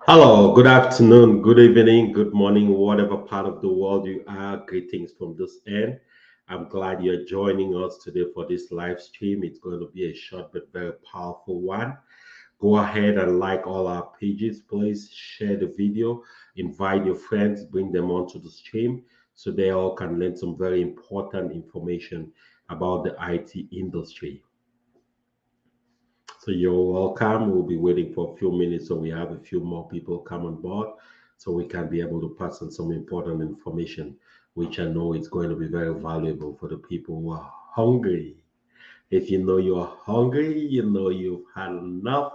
Hello, good afternoon, good evening, good morning, whatever part of the world you are. Greetings from this end. I'm glad you're joining us today for this live stream. It's going to be a short but very powerful one. Go ahead and like all our pages. Please share the video, invite your friends, bring them onto the stream so they all can learn some very important information about the IT industry. So you're welcome. We'll be waiting for a few minutes so we have a few more people come on board so we can be able to pass on some important information, which I know is going to be very valuable for the people who are hungry. If you know you're hungry, you know you've had enough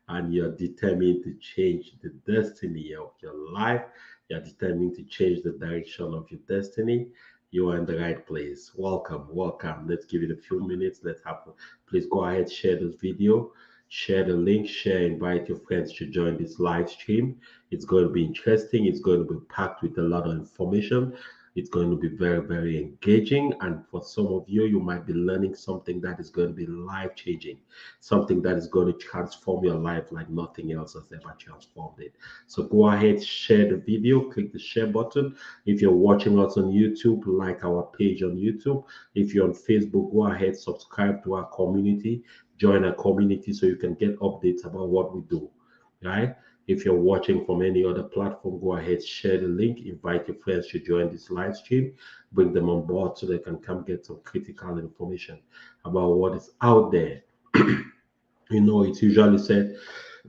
and you're determined to change the destiny of your life, you're determined to change the direction of your destiny, you are in the right place. Welcome, welcome. Let's give it a few minutes. Let's have, please go ahead, share this video, share the link, share, invite your friends to join this live stream. It's going to be interesting. It's going to be packed with a lot of information. It's going to be very, very engaging. And for some of you, you might be learning something that is going to be life changing, something that is going to transform your life like nothing else has ever transformed it. So go ahead, share the video, click the share button. If you're watching us on YouTube, like our page on YouTube. If you're on Facebook, go ahead, subscribe to our community, join our community so you can get updates about what we do, right? If you're watching from any other platform, go ahead, share the link, invite your friends to join this live stream, bring them on board so they can come get some critical information about what is out there. It's usually said,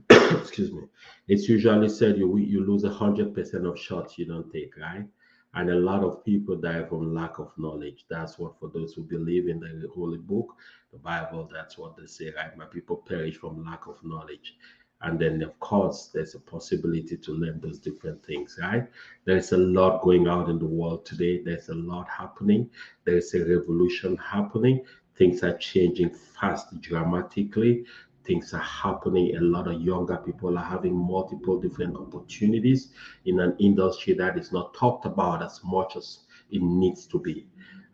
excuse me, it's usually said you lose 100% of shots you don't take, right? And a lot of people die from lack of knowledge. That's what, for those who believe in the holy book, the Bible, that's what they say, right? My people perish from lack of knowledge. And then, of course, there's a possibility to learn those different things, right? There's a lot going out in the world today. There's a lot happening. There's a revolution happening. Things are changing fast, dramatically. Things are happening. A lot of younger people are having multiple different opportunities in an industry that is not talked about as much as it needs to be.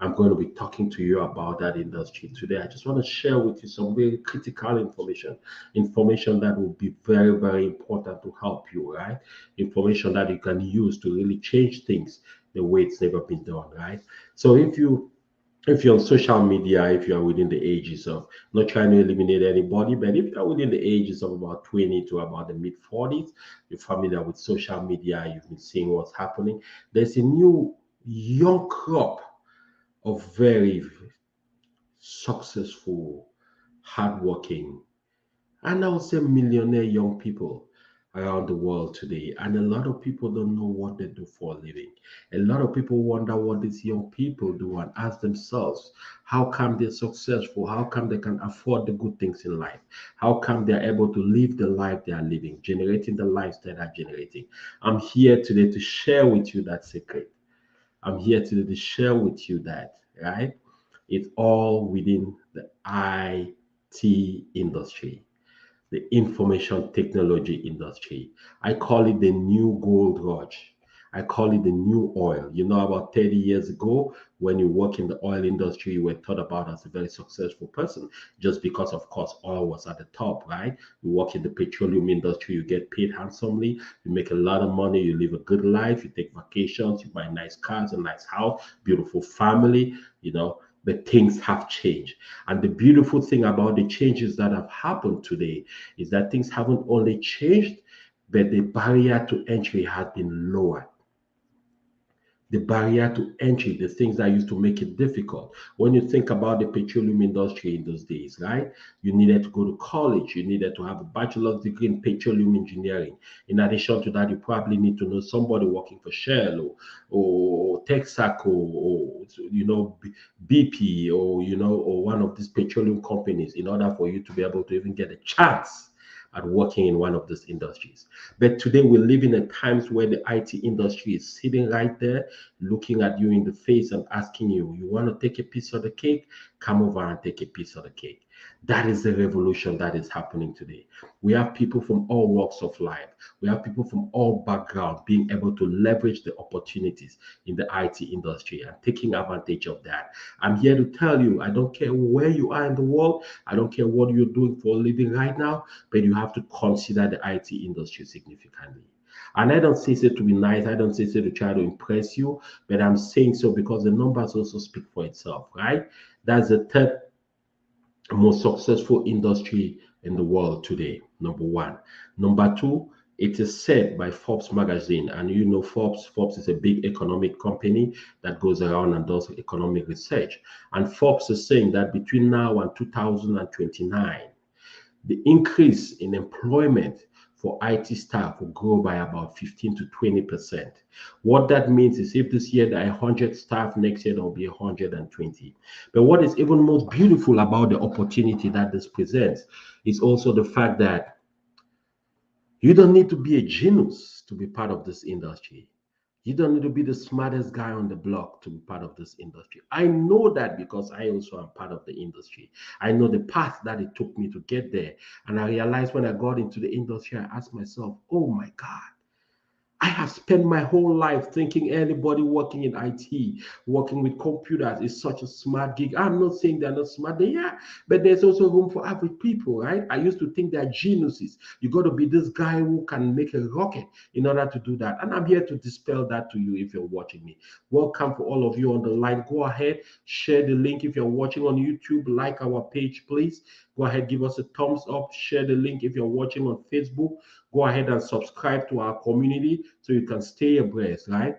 I'm going to be talking to you about that industry today. I just want to share with you some very critical information that will be very, very important to help you, right? Information that you can use to really change things the way it's never been done, right? So if you're on social media, if you are within the ages of, not trying to eliminate anybody, but if you're within the ages of about 20 to about the mid 40s, you're familiar with social media, you've been seeing what's happening. There's a new young crop of very successful, hardworking, and I would say millionaire young people around the world today. And a lot of people don't know what they do for a living. A lot of people wonder what these young people do and ask themselves, how come they're successful? How come they can afford the good things in life? How come they're able to live the life they are living, generating the lives that are generating? I'm here today to share with you that secret. I'm here today to share with you that, right? It's all within the IT industry, the information technology industry. I call it the new gold rush. I call it the new oil. About 30 years ago, when you work in the oil industry, you were thought about as a very successful person just because, of course, oil was at the top, right? You work in the petroleum industry, you get paid handsomely, you make a lot of money, you live a good life, you take vacations, you buy nice cars, a nice house, beautiful family, but things have changed. And the beautiful thing about the changes that have happened today is that things haven't only changed, but the barrier to entry has been lowered. The barrier to entry, the things that used to make it difficult. When you think about the petroleum industry in those days, right? You needed to go to college, you needed to have a bachelor's degree in petroleum engineering. In addition to that, you probably need to know somebody working for Shell or Texaco or BP or one of these petroleum companies in order for you to be able to even get a chance at working in one of these industries. But today we live in a times where the IT industry is sitting right there, looking at you in the face and asking you, you want to take a piece of the cake? Come over and take a piece of the cake. That is the revolution that is happening today. We have people from all walks of life. We have people from all backgrounds being able to leverage the opportunities in the IT industry and taking advantage of that. I'm here to tell you, I don't care where you are in the world, I don't care what you're doing for a living right now, but you have to consider the IT industry significantly. And I don't say so to be nice, I don't say so to try to impress you, but I'm saying so because the numbers also speak for itself, right? That's the third most successful industry in the world today, number one. Number two, it is said by Forbes magazine, and you know Forbes is a big economic company that goes around and does economic research. And Forbes is saying that between now and 2029, the increase in employment for IT staff will grow by about 15 to 20%. What that means is if this year there are 100 staff, next year there will be 120. But what is even most beautiful about the opportunity that this presents is also the fact that you don't need to be a genius to be part of this industry. You don't need to be the smartest guy on the block to be part of this industry. I know that because I also am part of the industry. I know the path that it took me to get there. And I realized when I got into the industry, I asked myself, oh my God, I have spent my whole life thinking anybody working in IT, working with computers is such a smart gig. I'm not saying they're not smart, they are, but there's also room for average people, right? I used to think they're geniuses. You got to be this guy who can make a rocket in order to do that. And I'm here to dispel that to you if you're watching me. Welcome for all of you on the line. Go ahead, share the link if you're watching on YouTube, like our page, please. Go ahead, give us a thumbs up, share the link if you're watching on Facebook. Go ahead and subscribe to our community so you can stay abreast, right?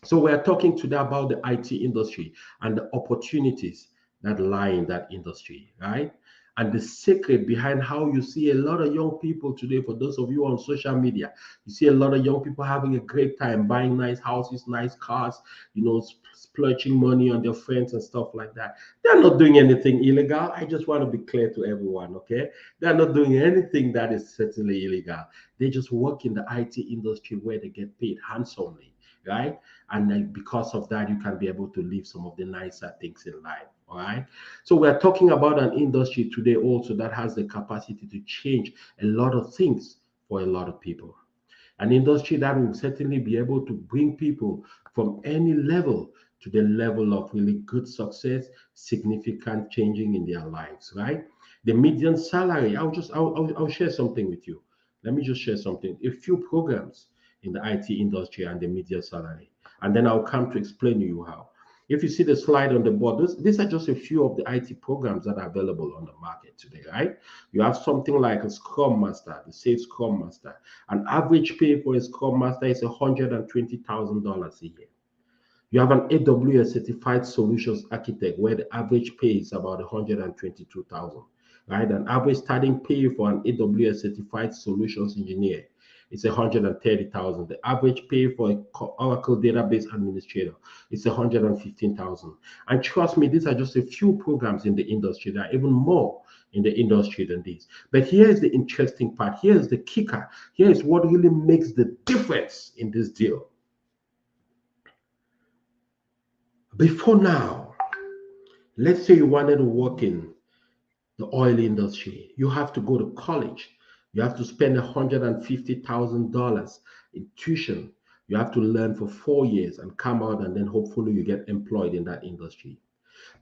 So we're talking today about the IT industry and the opportunities that lie in that industry, right? And the secret behind how you see a lot of young people today, for those of you on social media, you see a lot of young people having a great time buying nice houses, nice cars, splurging money on their friends and stuff like that. They're not doing anything illegal. I just want to be clear to everyone, okay? They're not doing anything that is certainly illegal. They just work in the IT industry where they get paid handsomely, right? And then because of that, you can be able to live some of the nicer things in life. All right. So we're talking about an industry today also that has the capacity to change a lot of things for a lot of people. An industry that will certainly be able to bring people from any level to the level of really good success, significant changing in their lives, right? The median salary, I'll share something with you. Let me just share something. A few programs in the IT industry and the median salary. And then I'll come to explain to you how. If you see the slide on the board, these are just a few of the IT programs that are available on the market today, right? You have something like a Scrum Master, the Safe Scrum Master. An average pay for a Scrum Master is $120,000 a year. You have an AWS certified solutions architect where the average pay is about 122,000, right? An average starting pay for an AWS certified solutions engineer is 130,000. The average pay for an Oracle database administrator is 115,000. And trust me, these are just a few programs in the industry. There are even more in the industry than this. But here's the interesting part. Here's the kicker. Here's what really makes the difference in this deal. Before now, let's say you wanted to work in the oil industry, you have to go to college. You have to spend $150,000 in tuition. You have to learn for 4 years and come out, and then hopefully you get employed in that industry.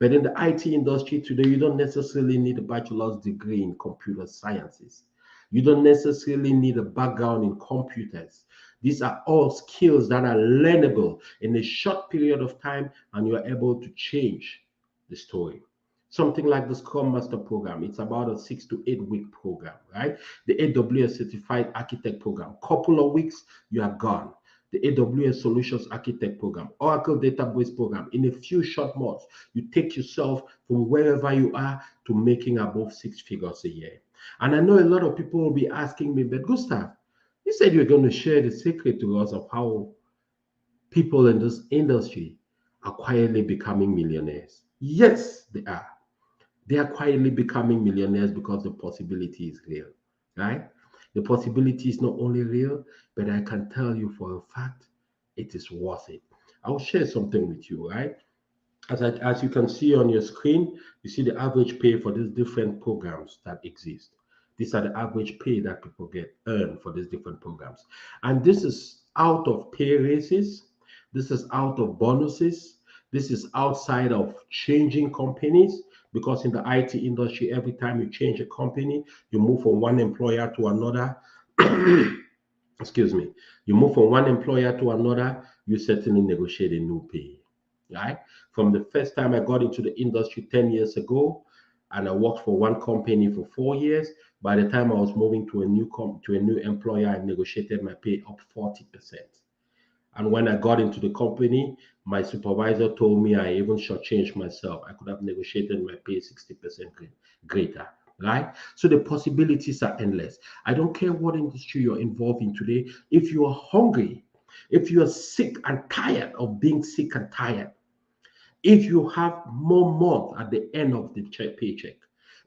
But in the IT industry today, you don't necessarily need a bachelor's degree in computer sciences. You don't necessarily need a background in computers. These are all skills that are learnable in a short period of time, and you're able to change the story. Something like the Scrum Master program, it's about a 6 to 8 week program, right? The AWS Certified Architect program, couple of weeks, you are gone. The AWS Solutions Architect program, Oracle Database program, in a few short months, you take yourself from wherever you are to making above 6 figures a year. And I know a lot of people will be asking me, but Gustav, you said you're going to share the secret to us of how people in this industry are quietly becoming millionaires. Yes, they are. They are quietly becoming millionaires because the possibility is real, right? The possibility is not only real, but I can tell you for a fact it is worth it. I'll share something with you, right? As you can see on your screen, you see the average pay for these different programs that exist. These are the average pay that people get earned for these different programs. And this is out of pay raises, this is out of bonuses, this is outside of changing companies. Because in the IT industry, every time you change a company, you move from one employer to another. Excuse me, you move from one employer to another, you certainly negotiate a new pay, right? From the first time I got into the industry 10 years ago, and I worked for one company for 4 years, by the time I was moving to a new employer, I negotiated my pay up 40%. And when I got into the company, my supervisor told me I even shortchanged myself. I could have negotiated my pay 60% greater, right? So the possibilities are endless. I don't care what industry you're involved in today. If you are hungry, if you are sick and tired of being sick and tired, if you have more month at the end of the paycheck,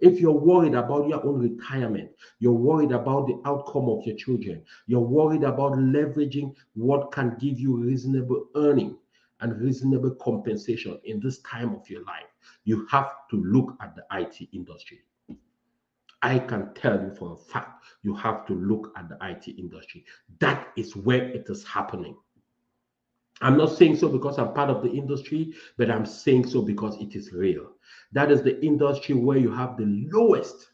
if you're worried about your own retirement, you're worried about the outcome of your children, you're worried about leveraging what can give you reasonable earning and reasonable compensation in this time of your life, you have to look at the IT industry. I can tell you for a fact, you have to look at the IT industry. That is where it is happening. I'm not saying so because I'm part of the industry, but I'm saying so because it is real. That is the industry where you have the lowest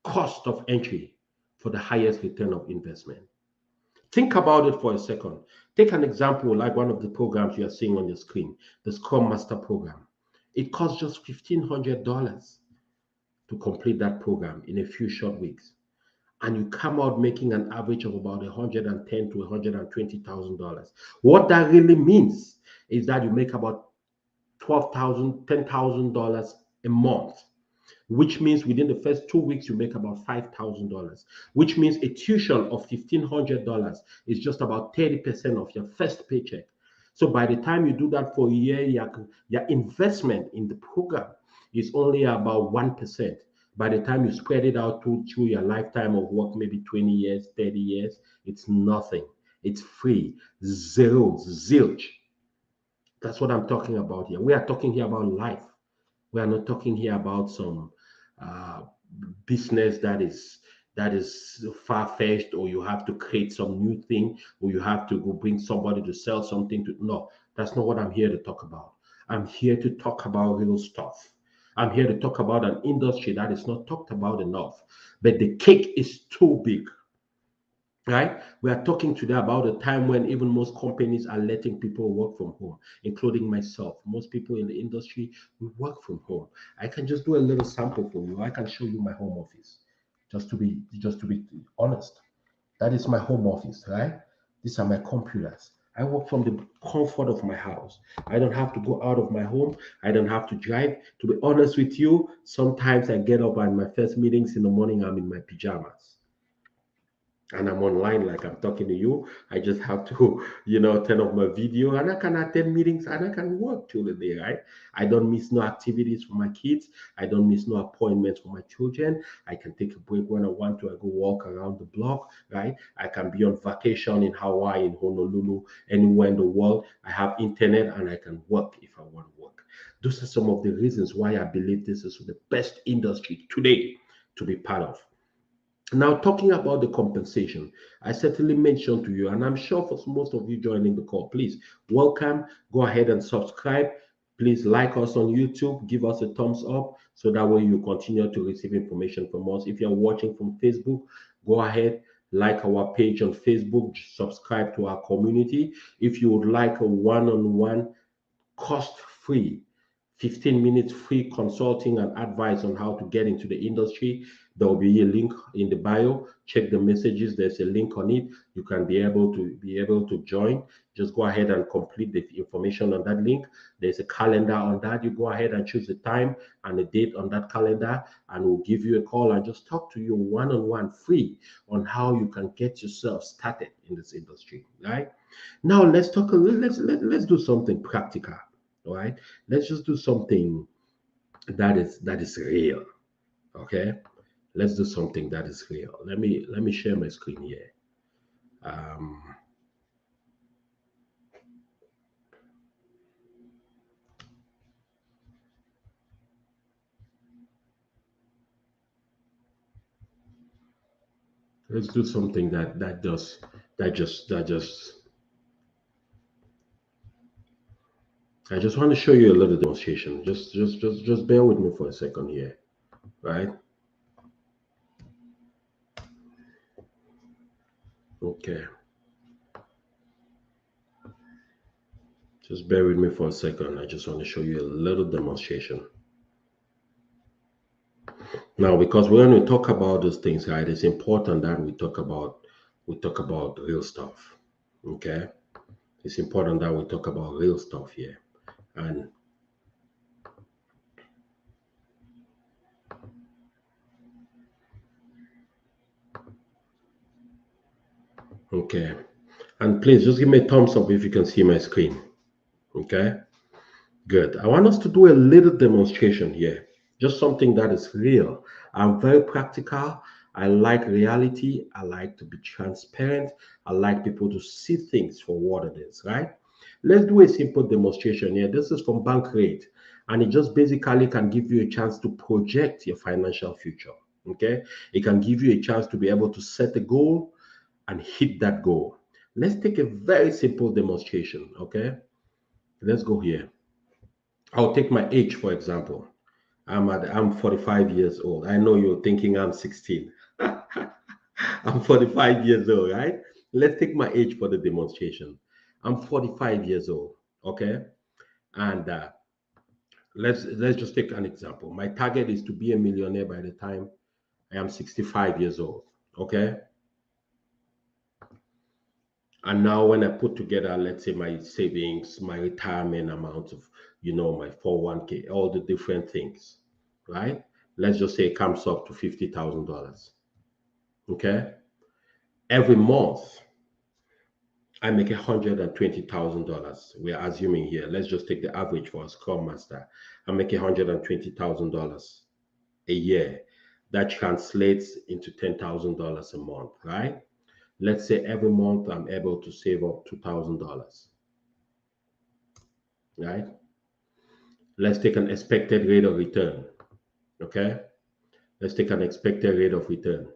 cost of entry for the highest return of investment. Think about it for a second. Take an example like one of the programs you are seeing on your screen, the Scrum Master program. It costs just $1,500 to complete that program in a few short weeks. And you come out making an average of about $110,000 to $120,000. What that really means is that you make about $12,000, $10,000 a month, which means within the first 2 weeks you make about $5,000, which means a tuition of $1,500 is just about 30% of your first paycheck. So by the time you do that for a year, your investment in the program is only about 1%. By the time you spread it out through your lifetime of work, maybe 20 years, 30 years, it's nothing. It's free, zero, zilch. That's what I'm talking about here. We are talking here about life. We are not talking here about some uh, business that is far-fetched, or you have to create some new thing, or you have to go bring somebody to sell something to. No, that's not what I'm here to talk about. I'm here to talk about real stuff. I'm here to talk about an industry that is not talked about enough, but the cake is too big. Right? We are talking today about a time when even most companies are letting people work from home, including myself. Most people in the industry, we work from home. I can just do a little sample for you. I can show you my home office. Just to be honest. That is my home office, right? These are my computers. I work from the comfort of my house. I don't have to go out of my home. I don't have to drive. To be honest with you, sometimes I get up and my first meetings in the morning, I'm in my pajamas and I'm online like I'm talking to you. I just have to, turn off my video and I can attend meetings and I can work till the day, right? I don't miss no activities for my kids. I don't miss no appointments for my children. I can take a break when I want to. I go walk around the block, right? I can be on vacation in Hawaii, in Honolulu, anywhere in the world. I have internet and I can work if I want to work. Those are some of the reasons why I believe this is the best industry today to be part of. Now, talking about the compensation, I certainly mentioned to you, and I'm sure for most of you joining the call, please welcome, go ahead and subscribe. Please like us on YouTube, give us a thumbs up so that way you continue to receive information from us. If you're watching from Facebook, go ahead, like our page on Facebook, subscribe to our community. If you would like a one on one, cost free 15 minutes free consulting and advice on how to get into the industry. There will be a link in the bio. Check the messages. There's a link on it. You can be able to join. Just go ahead and complete the information on that link. There's a calendar on that. You go ahead and choose the time and the date on that calendar, and we'll give you a call and just talk to you one-on-one free on how you can get yourself started in this industry. Right? Now let's talk a little, let's do something practical. All right, let's just do something that is real. Okay, let's do something that is real. Let me share my screen here. um Let's do something that just I just want to show you a little demonstration. Just bear with me for a second here, right? Okay. Just bear with me for a second. I just want to show you a little demonstration. Now, because we're going to talk about those things, right? It's important that we talk about real stuff. Okay. It's important that we talk about real stuff here. And okay. And please just give me a thumbs up if you can see my screen. Okay. Good. I want us to do a little demonstration here, just something that is real. I'm very practical. I like reality. I like to be transparent. I like people to see things for what it is, right? Let's do a simple demonstration here. This is from Bankrate, and it just basically can give you a chance to project your financial future. Okay. It can give you a chance to be able to set a goal and hit that goal. Let's take a very simple demonstration. Okay. Let's go here. I'll take my age for example. I'm 45 years old. I know you're thinking I'm 16. I'm 45 years old, right? Let's take my age for the demonstration. I'm 45 years old, okay? And let's just take an example. My target is to be a millionaire by the time I am 65 years old, okay? And now when I put together, let's say my savings, my retirement amount of, my 401k, all the different things, right? Let's just say it comes up to $50,000. Okay. Every month I make $120,000. We're assuming here. Let's just take the average for a Scrum Master. I make $120,000 a year. That translates into $10,000 a month, right? Let's say every month I'm able to save up $2,000, right? Let's take an expected rate of return. Okay. Let's take an expected rate of return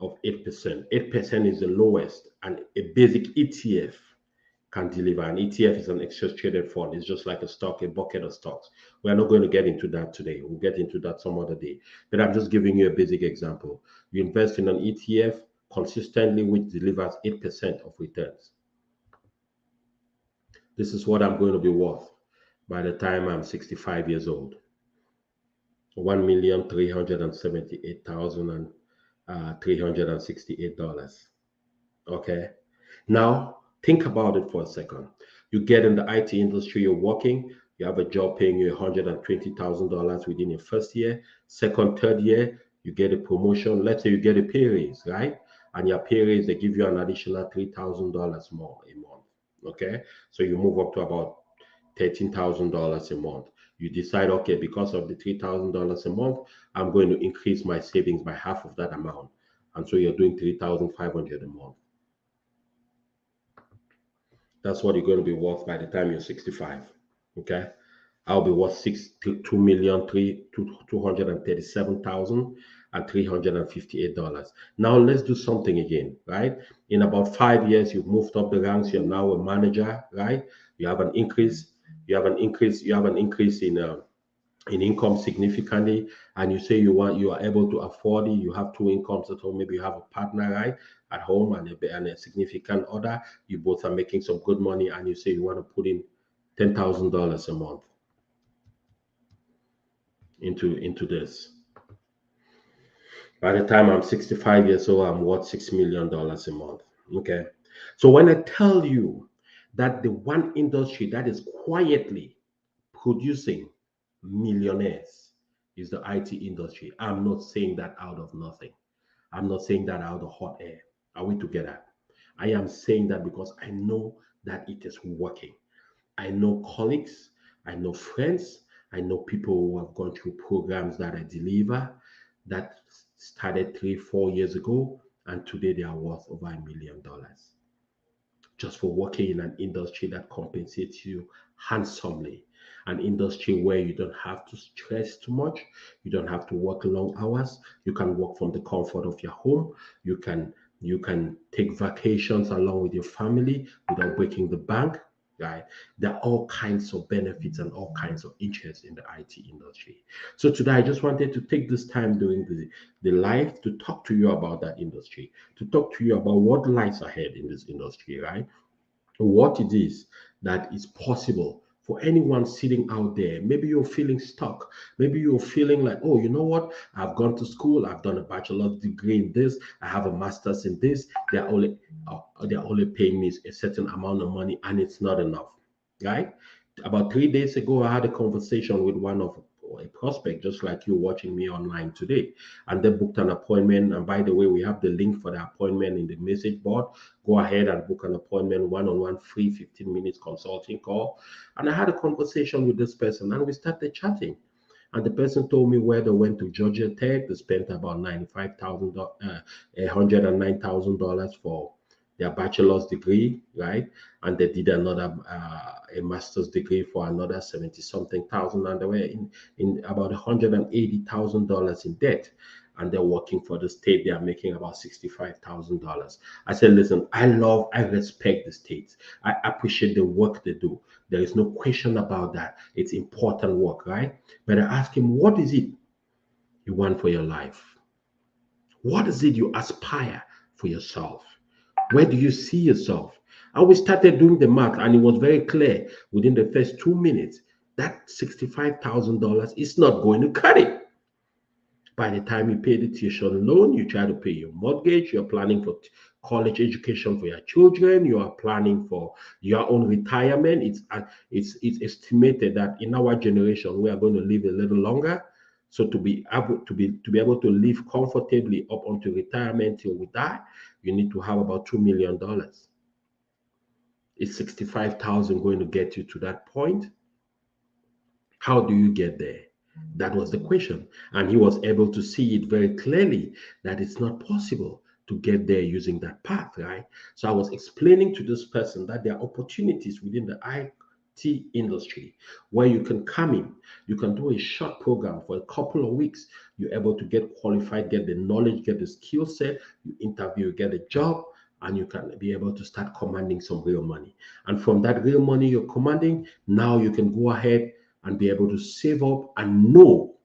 of 8%. 8% is the lowest, and a basic ETF can deliver. An ETF is an exchange traded fund. It's just like a stock, a bucket of stocks. We're not going to get into that today. We'll get into that some other day. But I'm just giving you a basic example. You invest in an ETF consistently, which delivers 8% of returns. This is what I'm going to be worth by the time I'm 65 years old. 1,378,368. Okay. Now, think about it for a second. You get in the IT industry, you're working, you have a job paying you $120,000 within your first year, second, third year, you get a promotion. Let's say you get a pay raise, right? And your pay raise, they give you an additional $3,000 more a month. Okay. So you move up to about $13,000 a month. You decide, okay, because of the $3,000 a month, I'm going to increase my savings by half of that amount. And so you're doing 3,500 a month. That's what you're going to be worth by the time you're 65. Okay. I'll be worth 2,237,358. Now let's do something again, right? In about 5 years, you've moved up the ranks. You're now a manager, right? You have an increase. You have an increase in income significantly, and you say you are able to afford it. You have two incomes at home. Maybe you have a partner, right, at home, and a significant other. You both are making some good money, and you say you want to put in $10,000 a month into this. By the time I'm 65 years old, I'm worth $6 million a month. Okay. So when I tell you that the one industry that is quietly producing millionaires is the IT industry, I'm not saying that out of nothing. I'm not saying that out of hot air. Are we together? I am saying that because I know that it is working. I know colleagues, I know friends, I know people who have gone through programs that I deliver that started 3, 4 years ago, and today they are worth over $1 million just for working in an industry that compensates you handsomely. an industry where you don't have to stress too much, you don't have to work long hours, you can work from the comfort of your home, you can take vacations along with your family without breaking the bank, right? There are all kinds of benefits and all kinds of interests in the IT industry. So today I just wanted to take this time during the live to talk to you about that industry, to talk to you about what lies ahead in this industry, right? What it is that is possible for anyone sitting out there. Maybe you're feeling stuck. Maybe you're feeling like, oh, you know what? I've gone to school. I've done a bachelor's degree in this. I have a master's in this. They're only paying me a certain amount of money, and it's not enough, right? About 3 days ago, I had a conversation with one of a prospect, just like you watching me online today, and they booked an appointment. And by the way, we have the link for the appointment in the message board. Go ahead and book an appointment, one-on-one, free 15 minutes consulting call. And I had a conversation with this person, and we started chatting. And the person told me where they went to Georgia Tech. They spent about $109,000 for their bachelor's degree, right? And they did another a master's degree for another 70 something thousand, and they were in about $180,000 in debt. And they're working for the state. They are making about $65,000. I said, listen, I respect the states. I appreciate the work they do. There is no question about that. It's important work, right? But I asked him, what is it you want for your life? What is it you aspire for yourself? Where do you see yourself? And we started doing the math, and it was very clear within the first 2 minutes that $65,000 is not going to cut it. By the time you pay the tuition loan, you try to pay your mortgage, you're planning for college education for your children, you are planning for your own retirement. It's estimated that in our generation we are going to live a little longer. So to be able to live comfortably up until retirement till we die, you need to have about $2 million. Is 65,000 going to get you to that point? How do you get there? That was the question. And he was able to see it very clearly that it's not possible to get there using that path, right? So I was explaining to this person that there are opportunities within the IT industry where you can come in, you can do a short program for a couple of weeks, you're able to get qualified, get the knowledge, get the skill set, you interview, get a job, and you can be able to start commanding some real money. And from that real money you're commanding, now you can go ahead and be able to save up and know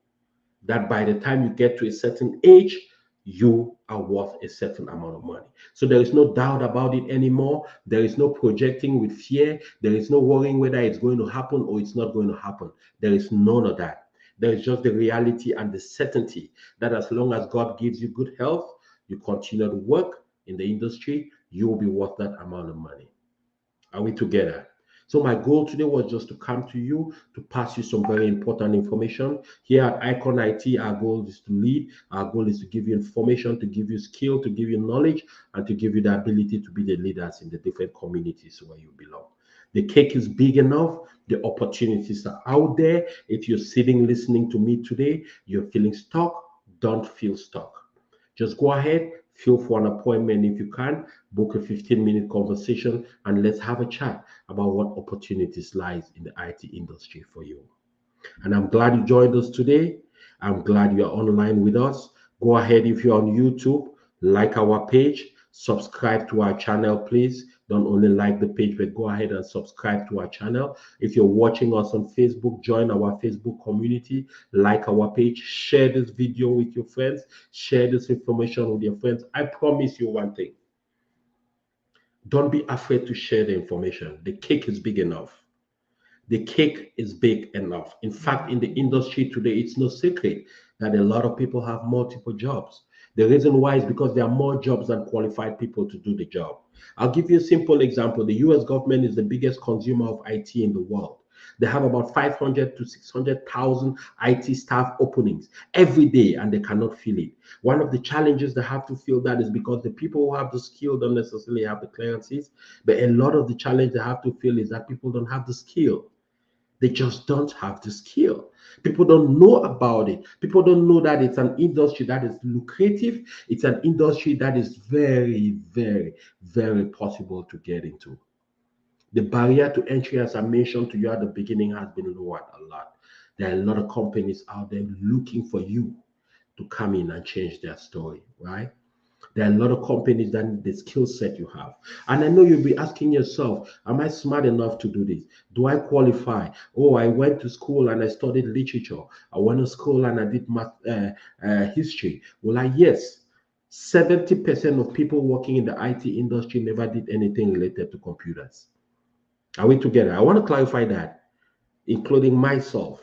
that by the time you get to a certain age, you are worth a certain amount of money. So there is no doubt about it anymore. There is no projecting with fear. There is no worrying whether it's going to happen or it's not going to happen. There is none of that. There is just the reality and the certainty that as long as God gives you good health, you continue to work in the industry, you will be worth that amount of money. Are we together? So my goal today was just to come to you to pass you some very important information. Here at Icon IT, our goal is to lead. Our goal is to give you information, to give you skill, to give you knowledge, and to give you the ability to be the leaders in the different communities where you belong. The cake is big enough. The opportunities are out there. If you're sitting listening to me today, you're feeling stuck, don't feel stuck. Just go ahead, feel for an appointment if you can, book a 15-minute conversation, and let's have a chat about what opportunities lies in the IT industry for you. And I'm glad you joined us today. I'm glad you're online with us. Go ahead, if you're on YouTube, like our page, subscribe to our channel, please. Don't only like the page, but go ahead and subscribe to our channel. If you're watching us on Facebook, join our Facebook community, like our page, share this video with your friends, share this information with your friends. I promise you one thing. Don't be afraid to share the information. The cake is big enough. The cake is big enough. In fact, in the industry today, it's no secret that a lot of people have multiple jobs. The reason why is because there are more jobs than qualified people to do the job. I'll give you a simple example. The US government is the biggest consumer of IT in the world. They have about 500 to 600,000 IT staff openings every day, and they cannot fill it. One of the challenges they have to fill that is because the people who have the skill don't necessarily have the clearances, but a lot of the challenge they have to fill is that people don't have the skill. They just don't have the skill. People don't know about it. People don't know that it's an industry that is lucrative. It's an industry that is very, very, very possible to get into. The barrier to entry, as I mentioned to you at the beginning, has been lowered a lot. There are a lot of companies out there looking for you to come in and change their story, right? There are a lot of companies that need the skill set you have. And I know you'll be asking yourself, am I smart enough to do this? Do I qualify? Oh, I went to school and I studied literature. I went to school and I did math, history. Well, yes, 70% of people working in the IT industry never did anything related to computers. Are we together? I want to clarify that, including myself.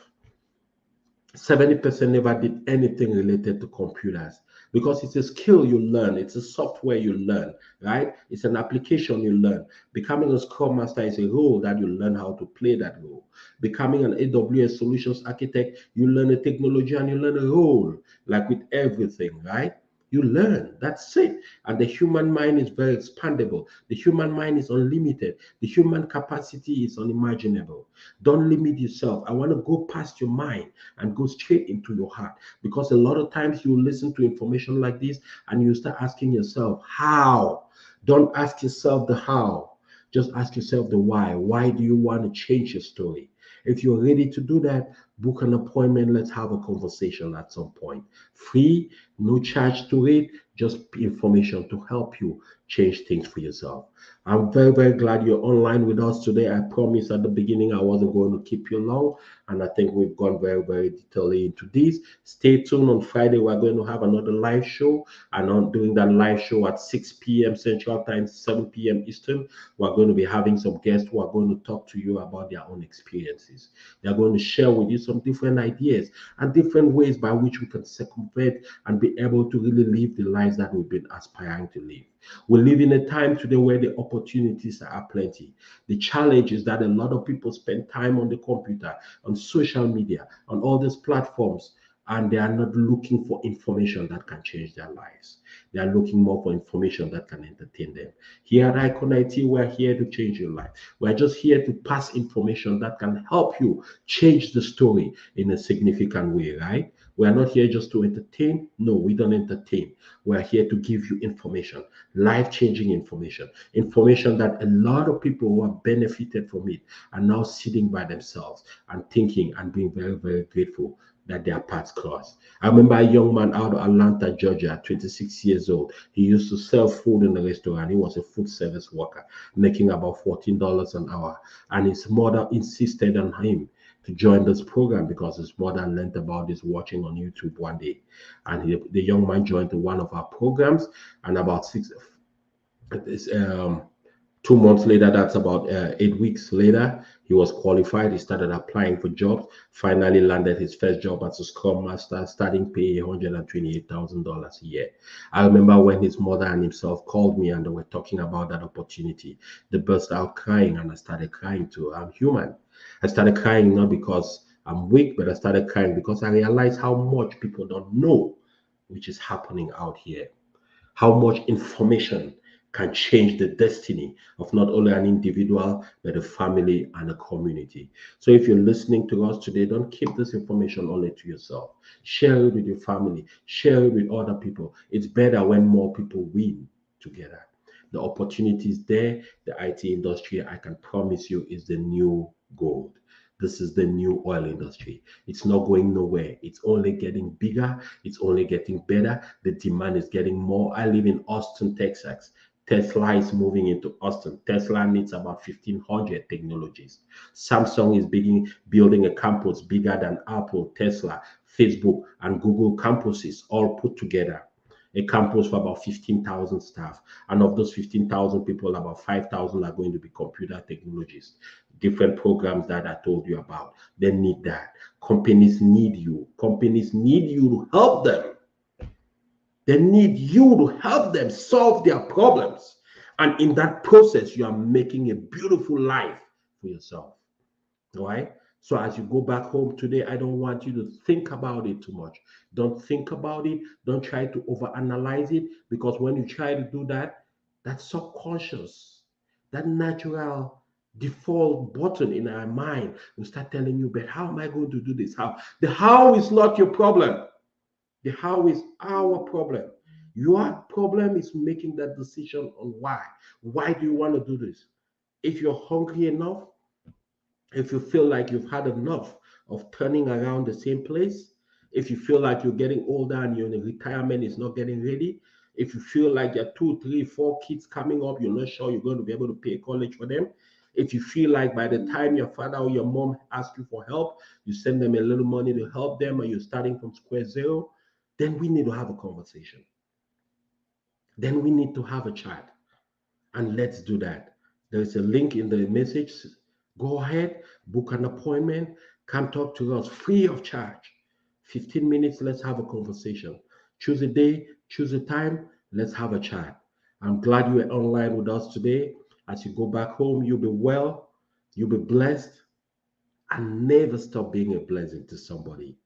70% never did anything related to computers because it's a skill you learn, it's a software you learn, right? It's an application you learn. Becoming a Scrum Master is a role that you learn how to play that role. Becoming an AWS Solutions architect, you learn a technology and you learn a role, like with everything, right? You learn, that's it. And the human mind is very expandable. The human mind is unlimited. The human capacity is unimaginable. Don't limit yourself. I want to go past your mind and go straight into your heart, because a lot of times you listen to information like this and you start asking yourself, how? Don't ask yourself the how. Just ask yourself the why. Why do you want to change your story? If you're ready to do that, book an appointment. Let's have a conversation at some point. Free, no charge to it, just information to help you change things for yourself. I'm very, very glad you're online with us today. I promised at the beginning I wasn't going to keep you long, and I think we've gone very, very detailedly into this. Stay tuned. On Friday, we're going to have another live show, and on doing that live show at 6 p.m. Central Time, 7 p.m. Eastern, we're going to be having some guests who are going to talk to you about their own experiences. They're going to share with you some different ideas and different ways by which we can circumvent and be able to really live the lives that we've been aspiring to live. We live in a time today where the opportunities are plenty. The challenge is that a lot of people spend time on the computer, on social media, on all these platforms, and they are not looking for information that can change their lives. They are looking more for information that can entertain them. Here at Icon IT, we're here to change your life. We're just here to pass information that can help you change the story in a significant way, right? We are not here just to entertain. No, we don't entertain. We are here to give you information, life-changing information, information that a lot of people who have benefited from it are now sitting by themselves and thinking and being very, very grateful that their paths cross. I remember a young man out of Atlanta, Georgia, 26 years old. He used to sell food in a restaurant. He was a food service worker, making about $14 an hour. And his mother insisted on him to join this program because his mother learned about this watching on YouTube one day. And the young man joined one of our programs, and about this, 2 months later, that's about 8 weeks later, he was qualified. He started applying for jobs, finally landed his first job as a Scrum Master, starting pay $128,000 a year. I remember when his mother and himself called me and they were talking about that opportunity. They burst out crying, and I started crying too. I'm human. I started crying not because I'm weak, but I started crying because I realized how much people don't know, which is happening out here. How much information can change the destiny of not only an individual, but a family and a community. So if you're listening to us today, don't keep this information only to yourself. Share it with your family, share it with other people. It's better when more people win together. The opportunity is there. The IT industry, I can promise you, is the new gold. This is the new oil industry. It's not going nowhere. It's only getting bigger. It's only getting better. The demand is getting more. I live in Austin, Texas. Tesla is moving into Austin. Tesla needs about 1,500 technologies. Samsung is building a campus bigger than Apple, Tesla, Facebook, and Google campuses all put together. A campus for about 15,000 staff. And of those 15,000 people, about 5,000 are going to be computer technologists. Different programs that I told you about. They need that. Companies need you. Companies need you to help them. They need you to help them solve their problems. And in that process, you are making a beautiful life for yourself. All right? So as you go back home today, I don't want you to think about it too much. Don't think about it. Don't try to overanalyze it, because when you try to do that, that subconscious, that natural default button in our mind will start telling you, but how am I going to do this? How? The how is not your problem. The how is our problem. Your problem is making that decision on why. Why do you want to do this? If you're hungry enough, if you feel like you've had enough of turning around the same place, if you feel like you're getting older and your retirement is not getting ready, if you feel like there are 2, 3, 4 kids coming up, you're not sure you're going to be able to pay college for them, if you feel like by the time your father or your mom asks you for help, you send them a little money to help them, and you're starting from square zero, then we need to have a conversation. Then we need to have a chat, and let's do that. There's a link in the message. Go ahead, book an appointment, come talk to us free of charge. 15 minutes, let's have a conversation. Choose a day, choose a time, let's have a chat. I'm glad you were online with us today. As you go back home, you'll be well, you'll be blessed, and never stop being a blessing to somebody.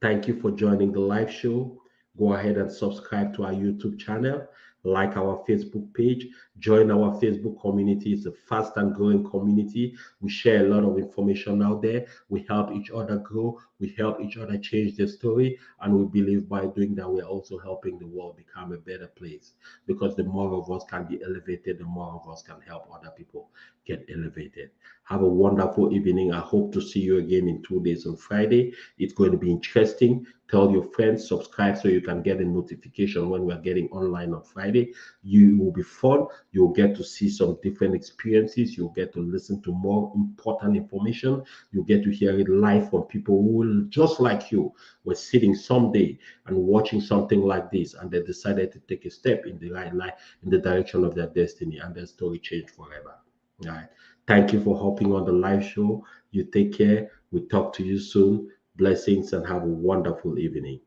Thank you for joining the live show. Go ahead and subscribe to our YouTube channel, like our Facebook page, join our Facebook community. It's a fast and growing community. We share a lot of information out there. We help each other grow. We help each other change their story. And we believe by doing that, we're also helping the world become a better place. Because the more of us can be elevated, the more of us can help other people get elevated. Have a wonderful evening. I hope to see you again in 2 days on Friday. It's going to be interesting. Tell your friends, subscribe so you can get a notification when we're getting online on Friday. You will be fun. You'll get to see some different experiences. You'll get to listen to more important information. You'll get to hear it live from people who will, just like you, were sitting someday and watching something like this, and they decided to take a step in the right line, in the direction of their destiny, and their story changed forever. All right. Thank you for hopping on the live show. You take care. We talk to you soon. Blessings and have a wonderful evening.